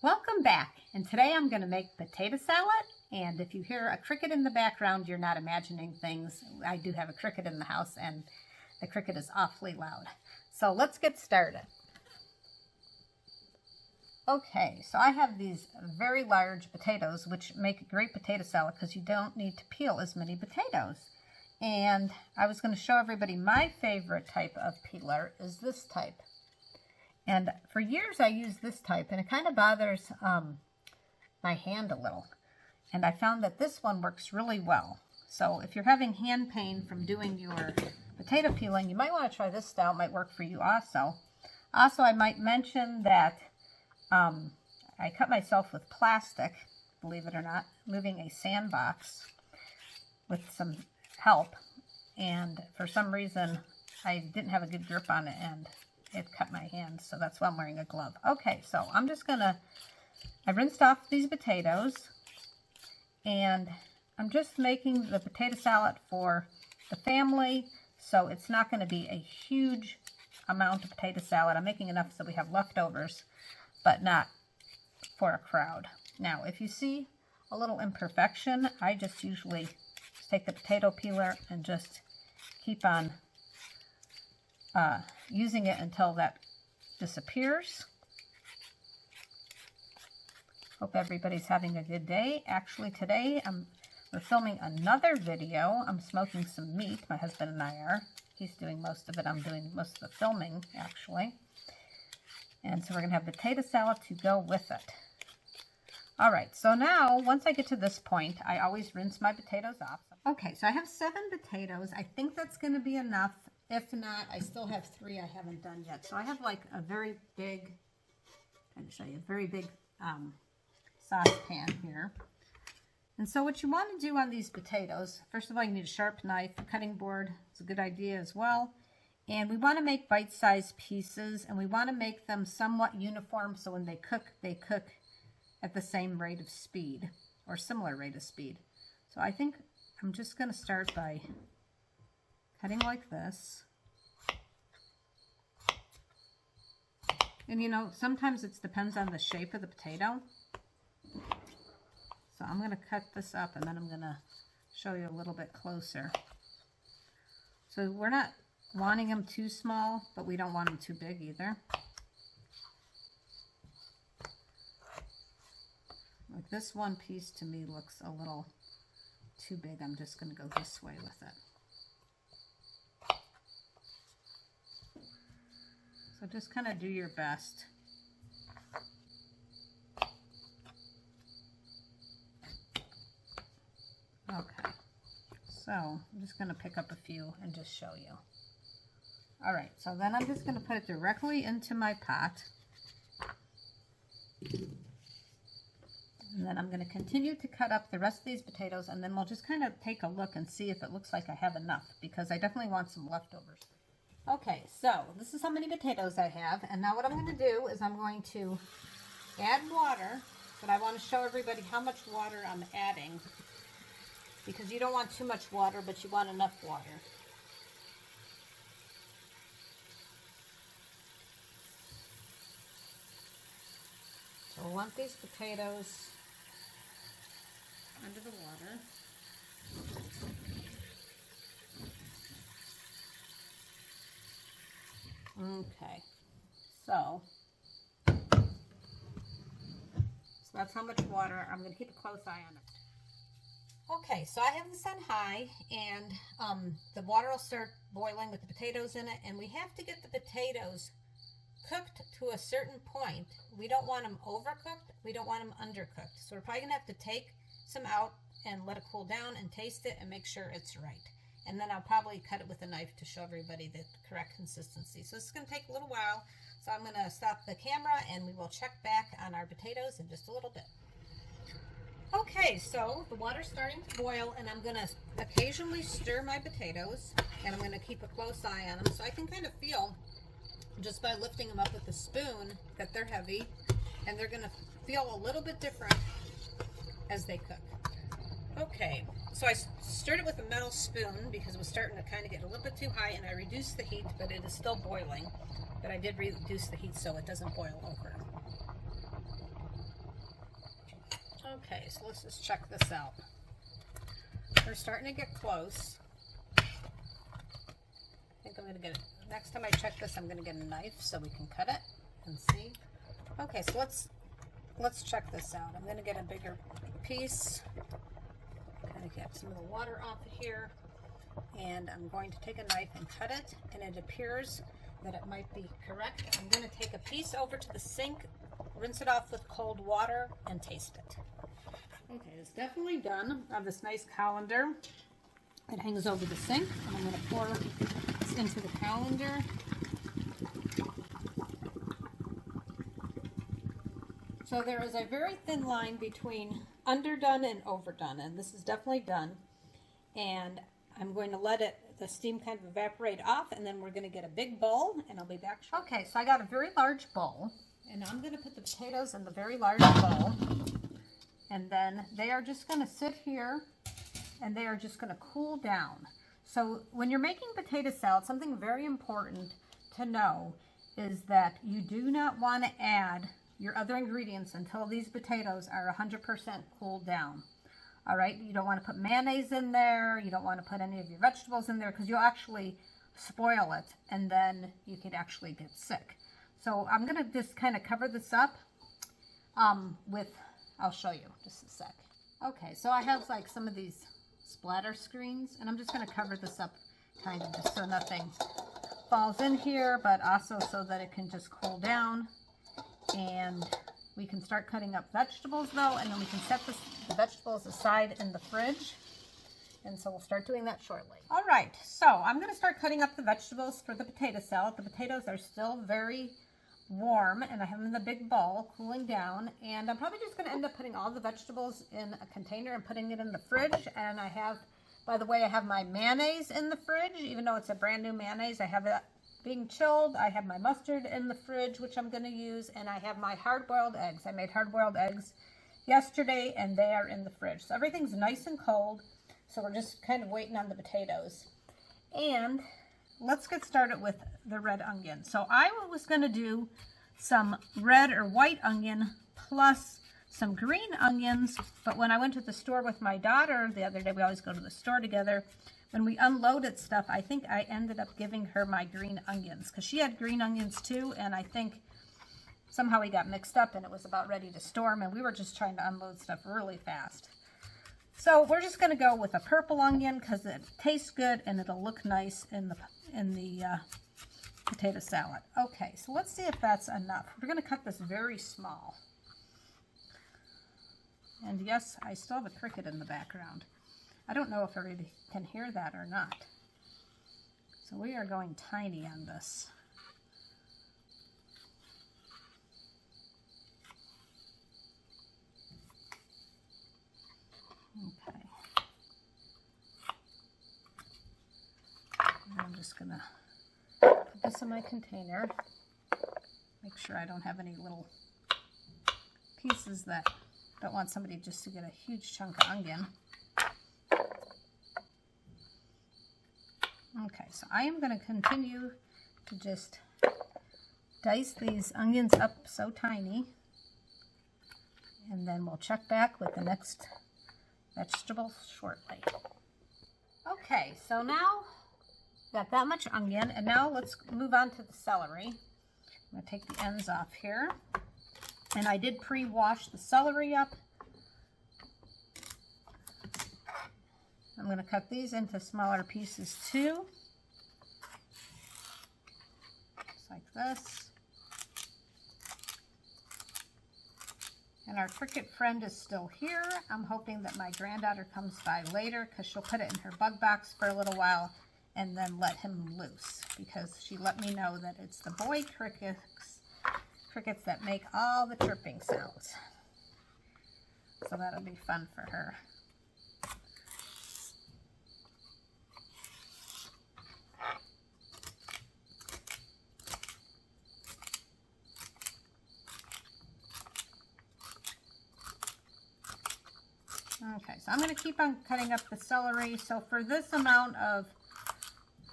Welcome back, and today I'm going to make potato salad, and if you hear a cricket in the background, you're not imagining things. I do have a cricket in the house, and the cricket is awfully loud. So let's get started. Okay, so I have these very large potatoes, which make a great potato salad because you don't need to peel as many potatoes. And I was going to show everybody my favorite type of peeler is this type. And for years I used this type, and it kind of bothers my hand a little. And I found that this one works really well. So if you're having hand pain from doing your potato peeling, you might want to try this style. It might work for you also. Also, I might mention that I cut myself with plastic, believe it or not, moving a sandbox with some help. And for some reason, I didn't have a good grip on it, and it cut my hand, so that's why I'm wearing a glove. Okay, so I'm just gonna, I rinsed off these potatoes, and I'm just making the potato salad for the family, so it's not gonna be a huge amount of potato salad. I'm making enough so we have leftovers, but not for a crowd. Now, if you see a little imperfection, I just usually take the potato peeler and just keep on using it until that disappears. Hope everybody's having a good day. Actually, today we're filming another video. I'm smoking some meat. My husband and I are. He's doing most of it. I'm doing most of the filming, actually. And so we're going to have potato salad to go with it. All right, so now, once I get to this point, I always rinse my potatoes off. Okay, so I have 7 potatoes. I think that's going to be enough. If not, I still have 3 I haven't done yet. So I have like a very big, I'm show you, a very big saucepan here. And so what you want to do on these potatoes, first of all, you need a sharp knife. A cutting board is a good idea as well. And we want to make bite-sized pieces, and we want to make them somewhat uniform so when they cook at the same rate of speed, or similar rate of speed. So I think I'm just going to start by cutting like this. And you know, sometimes it depends on the shape of the potato. So I'm going to cut this up, and then I'm going to show you a little bit closer. So we're not wanting them too small, but we don't want them too big either. Like this one piece to me looks a little too big. I'm just going to go this way with it. So just kind of do your best. Okay, so I'm just going to pick up a few and just show you. All right, so then I'm just going to put it directly into my pot. And then I'm going to continue to cut up the rest of these potatoes, and then we'll just kind of take a look and see if it looks like I have enough, because I definitely want some leftovers. Okay, so this is how many potatoes I have, and now what I'm going to do is I'm going to add water, but I want to show everybody how much water I'm adding, because you don't want too much water, but you want enough water. So I want these potatoes under the water. Okay, so that's how much water. I'm going to keep a close eye on it. Okay, so I have this on high, and the water will start boiling with the potatoes in it, and we have to get the potatoes cooked to a certain point. We don't want them overcooked, we don't want them undercooked. So we're probably going to have to take some out and let it cool down and taste it and make sure it's right. And then I'll probably cut it with a knife to show everybody the correct consistency. So this is going to take a little while. So I'm going to stop the camera and we will check back on our potatoes in just a little bit. Okay, so the water's starting to boil, and I'm going to occasionally stir my potatoes, and I'm going to keep a close eye on them so I can kind of feel, just by lifting them up with a spoon, that they're heavy, and they're going to feel a little bit different as they cook. Okay, so I stirred it with a metal spoon because it was starting to kind of get a little bit too high, and I reduced the heat, but it is still boiling. But I did reduce the heat so it doesn't boil over. Okay, so let's just check this out. We're starting to get close. I think I'm going to get it. Next time I check this, I'm going to get a knife so we can cut it and see. Okay, so let's check this out. I'm going to get a bigger piece. Kind of get some of the water off of here. And I'm going to take a knife and cut it. And it appears that it might be correct. I'm going to take a piece over to the sink, rinse it off with cold water, and taste it. Okay, it's definitely done. I have this nice colander. It hangs over the sink. And I'm going to pour this into the colander. So there is a very thin line between underdone and overdone, and this is definitely done. And I'm going to let the steam kind of evaporate off, and then we're going to get a big bowl, and I'll be back shortly. Okay, so I got a very large bowl, and I'm going to put the potatoes in the very large bowl, and then they are just going to sit here, and they are just going to cool down. So when you're making potato salad, something very important to know is that you do not want to add your other ingredients until these potatoes are 100% cooled down. All right, you don't want to put mayonnaise in there. You don't want to put any of your vegetables in there because you'll actually spoil it and then you could actually get sick. So I'm going to just kind of cover this up I'll show you just a sec. Okay, so I have like some of these splatter screens, and I'm just going to cover this up kind of just so nothing falls in here, but also so that it can just cool down. And we can start cutting up vegetables though, and then we can set the vegetables aside in the fridge. And so we'll start doing that shortly. All right, so I'm going to start cutting up the vegetables for the potato salad. The potatoes are still very warm, and I have them in the big bowl cooling down. And I'm probably just going to end up putting all the vegetables in a container and putting it in the fridge. And I have, by the way, I have my mayonnaise in the fridge, even though it's a brand new mayonnaise. I have it being chilled. I have my mustard in the fridge, which I'm going to use, and I have my hard-boiled eggs. I made hard-boiled eggs yesterday, and they are in the fridge. So everything's nice and cold, so we're just kind of waiting on the potatoes. And let's get started with the red onion. So I was going to do some red or white onion plus some green onions, but when I went to the store with my daughter the other day, we always go to the store together, when we unloaded stuff, I think I ended up giving her my green onions because she had green onions too, and I think somehow we got mixed up and it was about ready to storm, and we were just trying to unload stuff really fast. So we're just going to go with a purple onion because it tastes good and it'll look nice in the potato salad. Okay, so let's see if that's enough. We're going to cut this very small. And yes, I still have a cricket in the background. I don't know if everybody can hear that or not. So we are going tiny on this. Okay. And I'm just going to put this in my container. Make sure I don't have any little pieces that don't want somebody just to get a huge chunk of onion. Okay, so I am going to continue to just dice these onions up so tiny, and then we'll check back with the next vegetable shortly. Okay, so now got that much onion, and now let's move on to the celery. I'm going to take the ends off here, and I did pre-wash the celery up. I'm going to cut these into smaller pieces too, just like this. And our cricket friend is still here. I'm hoping that my granddaughter comes by later because she'll put it in her bug box for a little while and then let him loose, because she let me know that it's the boy crickets that make all the chirping sounds. So that'll be fun for her. Okay, so I'm going to keep on cutting up the celery. So for this amount of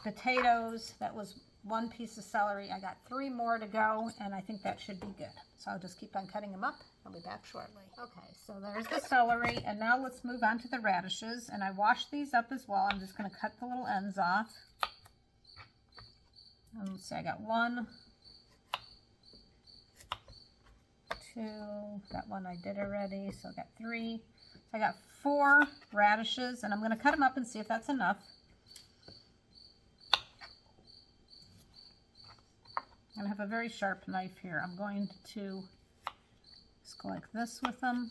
potatoes, that was one piece of celery. I got 3 more to go, and I think that should be good. So I'll just keep on cutting them up. I'll be back shortly. Okay, so there's the celery, and now let's move on to the radishes. And I washed these up as well. I'm just going to cut the little ends off. And let's see, I got 1, 2, that one I did already, so I got 3. So I got 4 radishes, and I'm going to cut them up and see if that's enough. I have a very sharp knife here. I'm going to just go like this with them.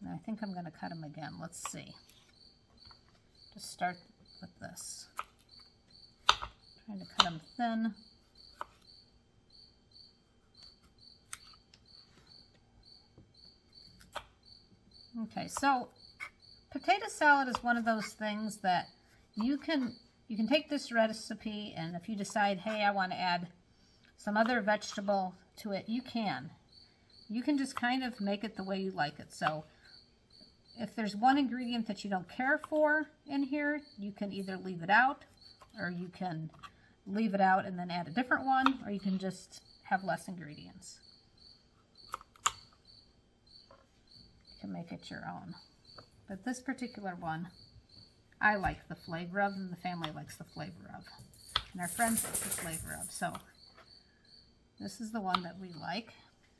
And I think I'm going to cut them again. Let's see. Just start with this. Trying to cut them thin. Okay, so potato salad is one of those things that you can take this recipe, and if you decide, hey, I want to add some other vegetable to it, you can. You can just kind of make it the way you like it. So if there's one ingredient that you don't care for in here, you can either leave it out, or you can leave it out and then add a different one, or you can just have less ingredients. You can make it your own. But this particular one, I like the flavor of, and the family likes the flavor of, and our friends like the flavor of. So this is the one that we like.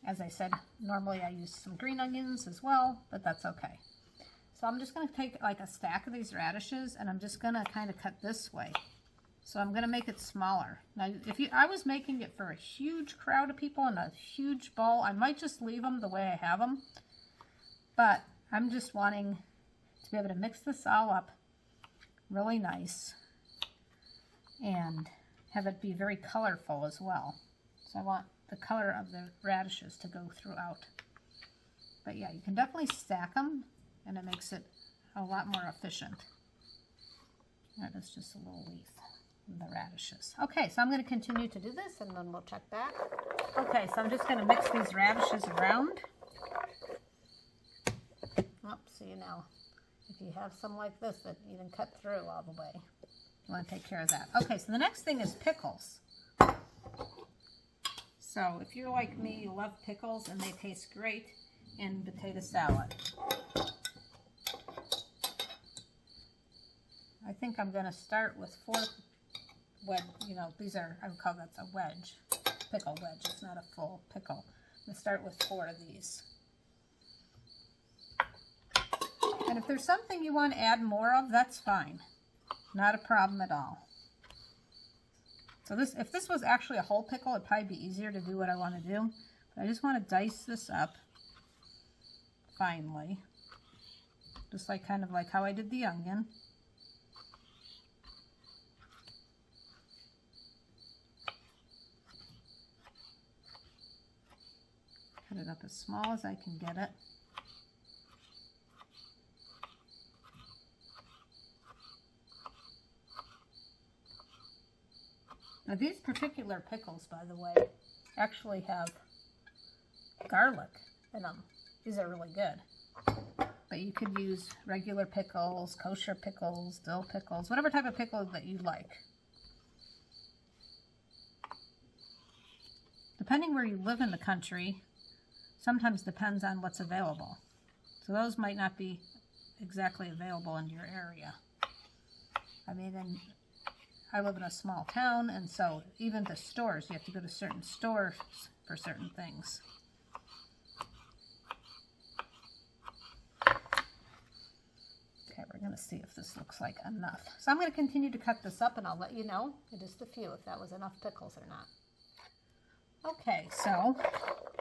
As I said, normally I use some green onions as well, but that's okay. So I'm just going to take like a stack of these radishes, and I'm just going to kind of cut this way. So I'm going to make it smaller. Now, I was making it for a huge crowd of people in a huge bowl, I might just leave them the way I have them. But I'm just wanting to be able to mix this all up really nice and have it be very colorful as well. So I want the color of the radishes to go throughout. But yeah, you can definitely stack them, and it makes it a lot more efficient. That is just a little leaf of the radishes. Okay, so I'm going to continue to do this, and then we'll check back. Okay, so I'm just going to mix these radishes around. Oh, see now, if you have some like this that you didn't cut through all the way, you want to take care of that. Okay, so the next thing is pickles. So if you're like me, you love pickles, and they taste great in potato salad. I think I'm going to start with 4 wedge, these are, I would call that a wedge, pickle wedge. It's not a full pickle. I'm going to start with 4 of these. And if there's something you want to add more of, that's fine. Not a problem at all. So if this was actually a whole pickle, it'd probably be easier to do what I want to do. But I just want to dice this up finely. Just like kind of like how I did the onion. Cut it up as small as I can get it. Now these particular pickles, by the way, actually have garlic in them. These are really good. But you could use regular pickles, kosher pickles, dill pickles, whatever type of pickle that you like. Depending where you live in the country, sometimes depends on what's available. So those might not be exactly available in your area. I mean, I live in a small town, and so even the stores, you have to go to certain stores for certain things. Okay, we're going to see if this looks like enough. So I'm going to continue to cut this up, and I'll let you know in just a few if that was enough pickles or not. Okay, so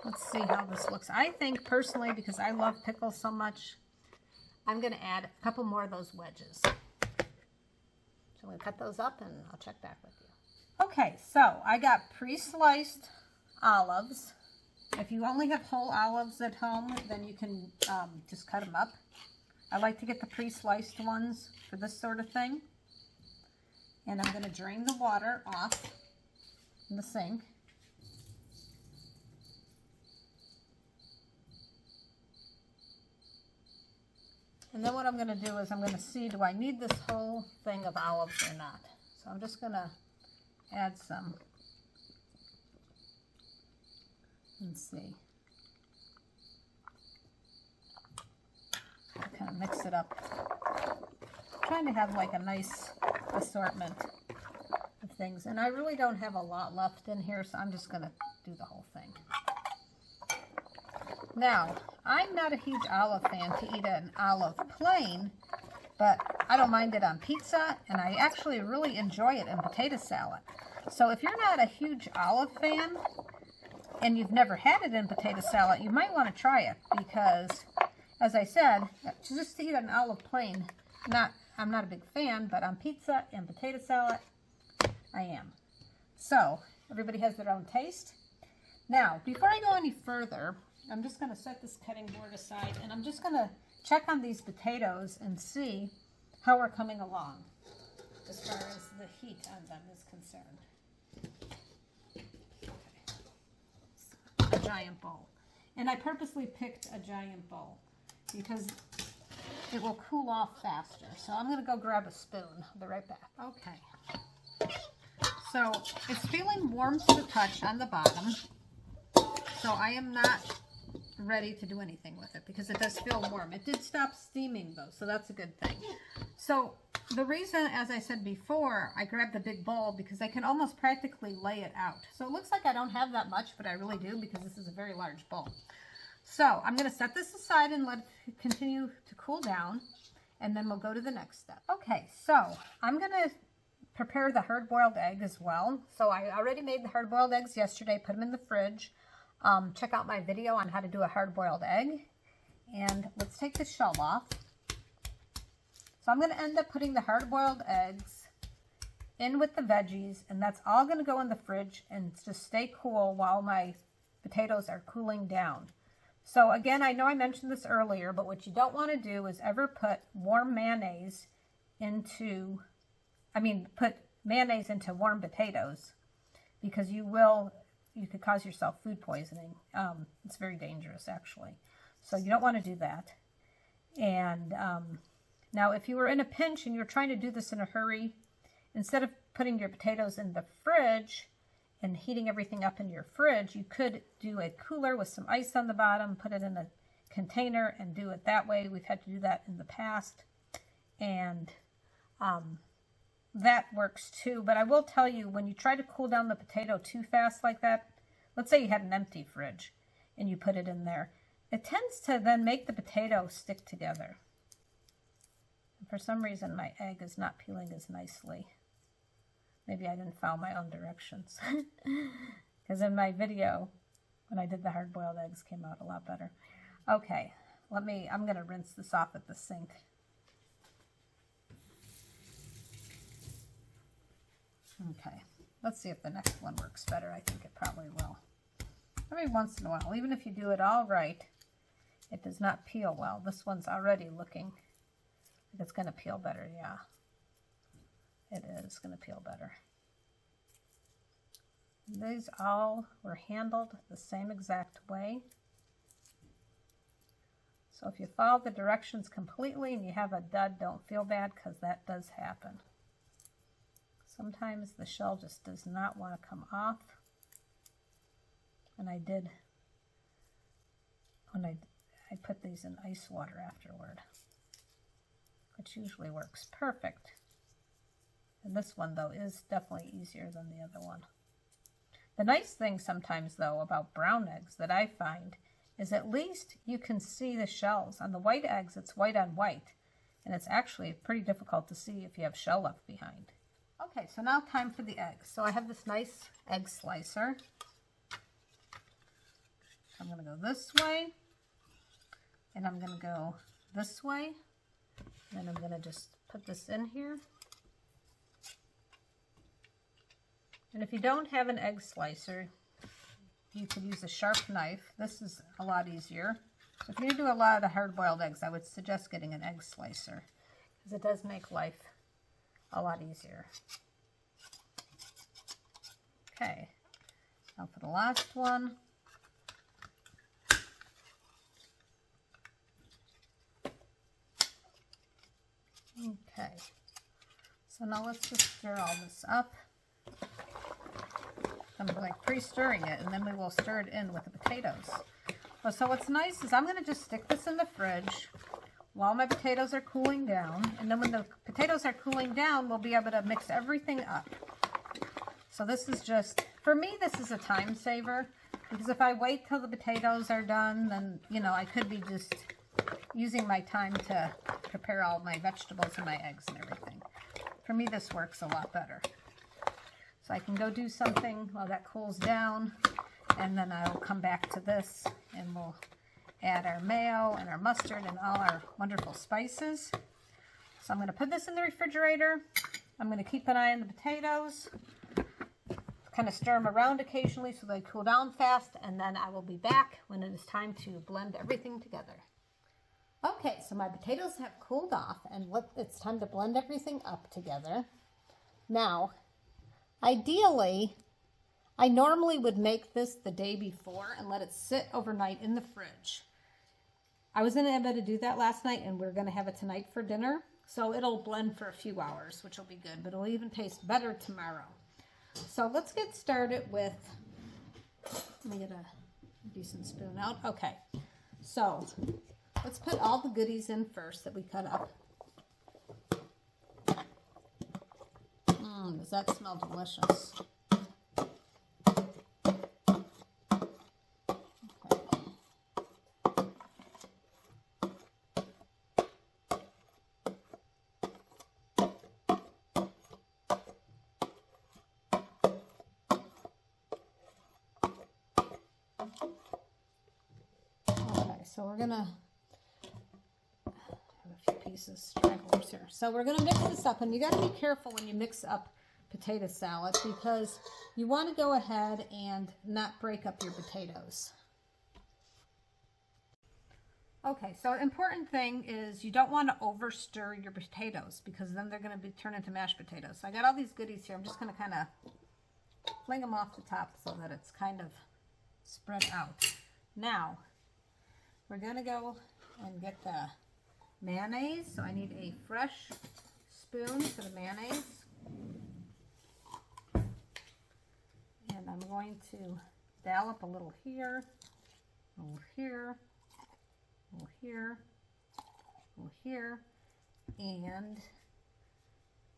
let's see how this looks. I think personally, because I love pickles so much, I'm going to add a couple more of those wedges. So I'm going to cut those up, and I'll check back with you. Okay, so I got pre-sliced olives. If you only have whole olives at home, then you can just cut them up. I like to get the pre-sliced ones for this sort of thing. And I'm going to drain the water off in the sink. And then what I'm going to do is I'm going to see, do I need this whole thing of olives or not? So I'm just going to add some Let's see. Kind of mix it up. I'm trying to have like a nice assortment of things. And I really don't have a lot left in here, so I'm just going to do the whole thing. Now, I'm not a huge olive fan to eat an olive plain, but I don't mind it on pizza, and I actually really enjoy it in potato salad. So if you're not a huge olive fan, and you've never had it in potato salad, you might want to try it, because, as I said, just to eat an olive plain, I'm not a big fan, but on pizza and potato salad, I am. So, everybody has their own taste. Now, before I go any further, I'm just going to set this cutting board aside, and I'm just going to check on these potatoes and see how we're coming along as far as the heat on them is concerned. Okay. A giant bowl. And I purposely picked a giant bowl because it will cool off faster. So I'm going to go grab a spoon. I'll be right back. Okay. So it's feeling warm to the touch on the bottom. So I am not ready to do anything with it because it does feel warm. It did stop steaming though, so that's a good thing. So the reason, as I said before, I grabbed the big bowl because I can almost practically lay it out. So it looks like I don't have that much, but I really do because this is a very large bowl. So I'm going to set this aside and let it continue to cool down, and then we'll go to the next step. Okay, so I'm going to prepare the hard-boiled egg as well. So I already made the hard-boiled eggs yesterday, put them in the fridge. Check out my video on how to do a hard-boiled egg. And let's take the shell off. So I'm going to end up putting the hard-boiled eggs in with the veggies, and that's all going to go in the fridge and just stay cool while my potatoes are cooling down. So again, I know I mentioned this earlier, but what you don't want to do is ever put warm mayonnaise into, put mayonnaise into warm potatoes, because you could cause yourself food poisoning. It's very dangerous, actually. So you don't want to do that. And now, if you were in a pinch and you're trying to do this in a hurry, instead of putting your potatoes in the fridge and heating everything up in your fridge, you could do a cooler with some ice on the bottom, put it in a container and do it that way. We've had to do that in the past. And that works too. But I will tell you, when you try to cool down the potato too fast like that, let's say you had an empty fridge and you put it in there, it tends to then make the potato stick together. And for some reason, my egg is not peeling as nicely. Maybe I didn't follow my own directions. Because in my video, when I did the hard-boiled eggs, came out a lot better. Okay, I'm going to rinse this off at the sink. Okay, let's see if the next one works better. I think it probably will. Every once in a while, even if you do it all right, it does not peel well. This one's already looking like it's going to peel better. Yeah, it is going to peel better. These all were handled the same exact way. So if you follow the directions completely and you have a dud, don't feel bad, because that does happen. Sometimes the shell just does not want to come off. And I did, when I put these in ice water afterward, which usually works perfect. And this one, though, is definitely easier than the other one. The nice thing sometimes, though, about brown eggs that I find is at least you can see the shells. On the white eggs, it's white on white, and it's actually pretty difficult to see if you have shell left behind. Okay, so now time for the eggs. So I have this nice egg slicer. I'm going to go this way, and I'm going to go this way, and I'm going to just put this in here. And if you don't have an egg slicer, you could use a sharp knife. This is a lot easier. So if you're going to do a lot of hard-boiled eggs, I would suggest getting an egg slicer, because it does make life a lot easier. Okay, now for the last one. Okay, so now let's just stir all this up. I'm like pre-stirring it, and then we will stir it in with the potato. potatoes. Well, so what's nice is I'm going to just stick this in the fridge while my potatoes are cooling down. And then when the potatoes are cooling down, we'll be able to mix everything up. So this is just, for me, this is a time saver. Because if I wait till the potatoes are done, then, you know, I could be just using my time to prepare all my vegetables and my eggs and everything. For me, this works a lot better. So I can go do something while that cools down, and then I'll come back to this, and we'll add our mayo and our mustard and all our wonderful spices. So I'm going to put this in the refrigerator. I'm going to keep an eye on the potatoes, kind of stir them around occasionally so they cool down fast, and then I will be back when it is time to blend everything together. Okay, so my potatoes have cooled off, and it's time to blend everything up together. Now, ideally, I normally would make this the day before and let it sit overnight in the fridge. I was able to do that last night, and we're going to have it tonight for dinner. So it'll blend for a few hours, which will be good, but it'll even taste better tomorrow. So let's get started with, let me get a decent spoon out. Okay, so let's put all the goodies in first that we cut up. Does that smell delicious? So we're gonna have a few pieces, stragglers here. So we're gonna mix this up, and you gotta be careful when you mix up potato salad because you want to go ahead and not break up your potatoes. Okay, so important thing is you don't want to over stir your potatoes because then they're going to turn into mashed potatoes. So I got all these goodies here. I'm just going to kind of fling them off the top so that it's kind of spread out. Now, we're going to go and get the mayonnaise. So I need a fresh spoon for the mayonnaise. And I'm going to dollop a little here, a little here, a little here, a little here. And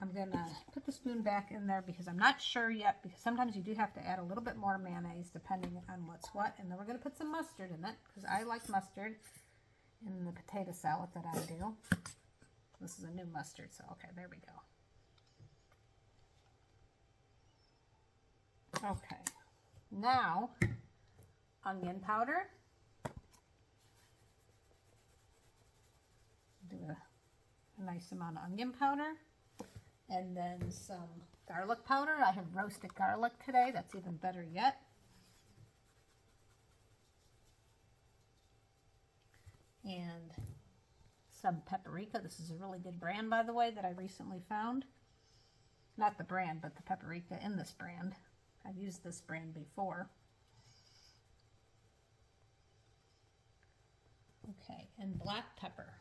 I'm going to put the spoon back in there because I'm not sure yet, because sometimes you do have to add a little bit more mayonnaise depending on what's what. And then we're going to put some mustard in it because I like mustard in the potato salad that I do. This is a new mustard, so okay, there we go. Okay, now onion powder. Do a nice amount of onion powder. And then some garlic powder. I have roasted garlic today. That's even better yet. And some paprika. This is a really good brand, by the way, that I recently found. Not the brand, but the paprika in this brand. I've used this brand before. Okay, and black pepper.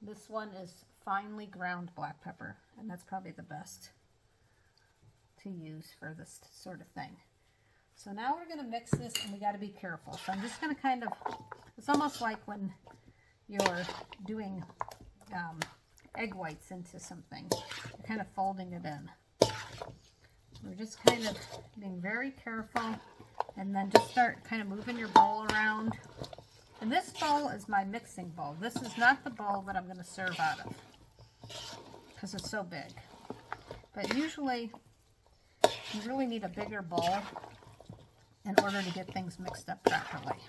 This one is finely ground black pepper, and that's probably the best to use for this sort of thing. So now we're going to mix this, and we got to be careful. So I'm just going to kind of, it's almost like when you're doing egg whites into something. You're kind of folding it in. We're just kind of being very careful, and then just start kind of moving your bowl around. And this bowl is my mixing bowl. This is not the bowl that I'm going to serve out of because it's so big. But usually you really need a bigger bowl in order to get things mixed up properly.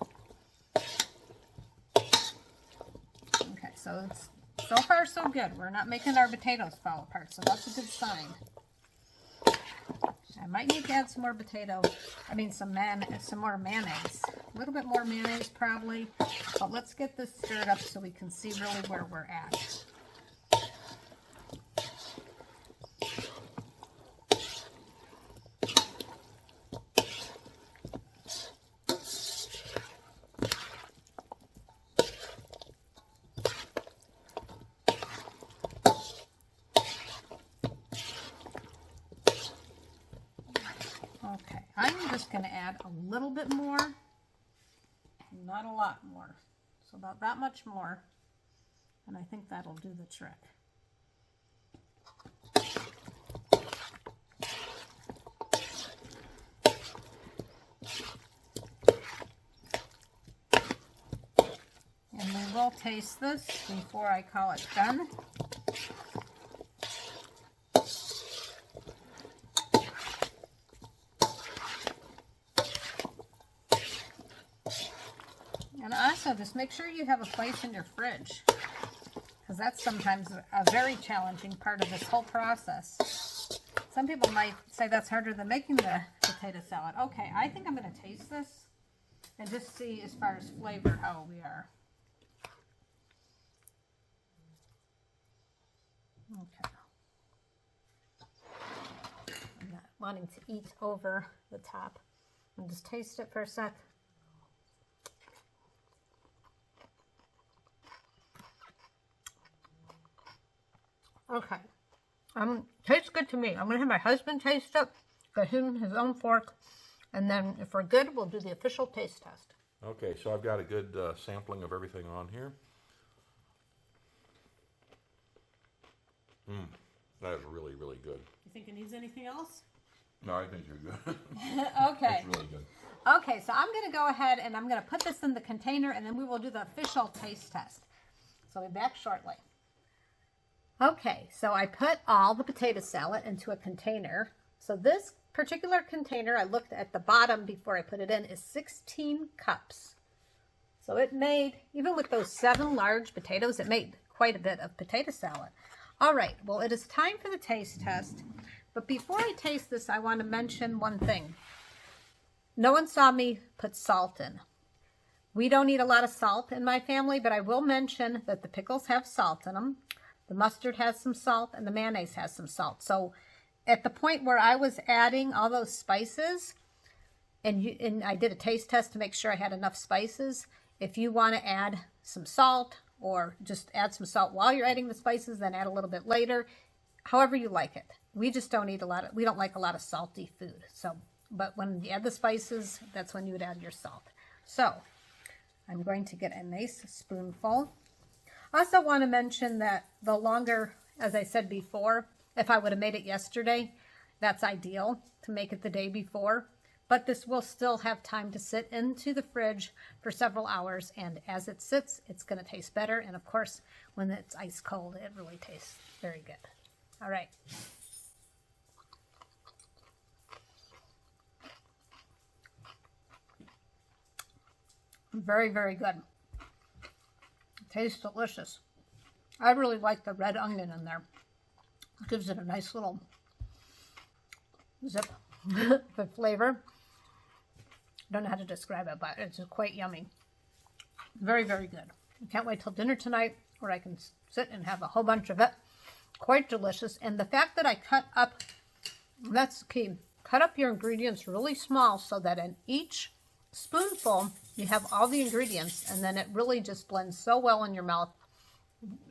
Okay, so it's so far so good. We're not making our potatoes fall apart, so that's a good sign. I might need to add some more some more mayonnaise. A little bit more mayonnaise probably, but let's get this stirred up so we can see really where we're at. Okay, I'm just going to add a little bit more not a lot more. So about that much more, and I think that'll do the trick. And we will taste this before I call it done. And also, just make sure you have a place in your fridge, because that's sometimes a very challenging part of this whole process. Some people might say that's harder than making the potato salad. Okay, I think I'm going to taste this and just see as far as flavor how we are. Okay. I'm not wanting to eat over the top. I'll just taste it for a sec. Okay. Tastes good to me. I'm going to have my husband taste it, get him his own fork, and then if we're good, we'll do the official taste test. Okay, so I've got a good sampling of everything on here. That is really, really good. You think it needs anything else? No, I think you're good. Okay. It's really good. Okay, so I'm going to go ahead and I'm going to put this in the container, and then we will do the official taste test. So I'll be back shortly. Okay, so I put all the potato salad into a container. So this particular container, I looked at the bottom before I put it in, is 16 cups. So it made, even with those 7 large potatoes, it made quite a bit of potato salad. All right, well, it is time for the taste test. But before I taste this, I want to mention one thing. No one saw me put salt in. We don't eat a lot of salt in my family, but I will mention that the pickles have salt in them. The mustard has some salt, and the mayonnaise has some salt. So at the point where I was adding all those spices, and I did a taste test to make sure I had enough spices, if you want to add some salt or just add some salt while you're adding the spices, then add a little bit later, however you like it. We just don't eat we don't like a lot of salty food. So, but when you add the spices, that's when you would add your salt. So I'm going to get a nice spoonful. I also want to mention that the longer, as I said before, if I would have made it yesterday, that's ideal to make it the day before. But this will still have time to sit into the fridge for several hours. And as it sits, it's going to taste better. And of course, when it's ice cold, it really tastes very good. All right. Very, very good. Tastes delicious. I really like the red onion in there. It gives it a nice little zip for flavor. I don't know how to describe it, but it's quite yummy. Very, very good. I can't wait till dinner tonight where I can sit and have a whole bunch of it. Quite delicious. And the fact that I cut up, that's the key. Cut up your ingredients really small so that in each spoonful you have all the ingredients, and then it really just blends so well in your mouth.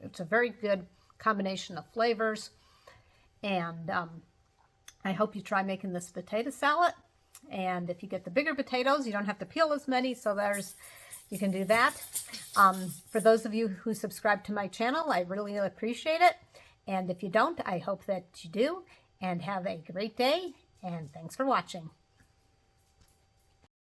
It's a very good combination of flavors, and I hope you try making this potato salad. And if you get the bigger potatoes, you don't have to peel as many, so you can do that. For those of you who subscribe to my channel, I really appreciate it. And if you don't, I hope that you do. And have a great day, and thanks for watching.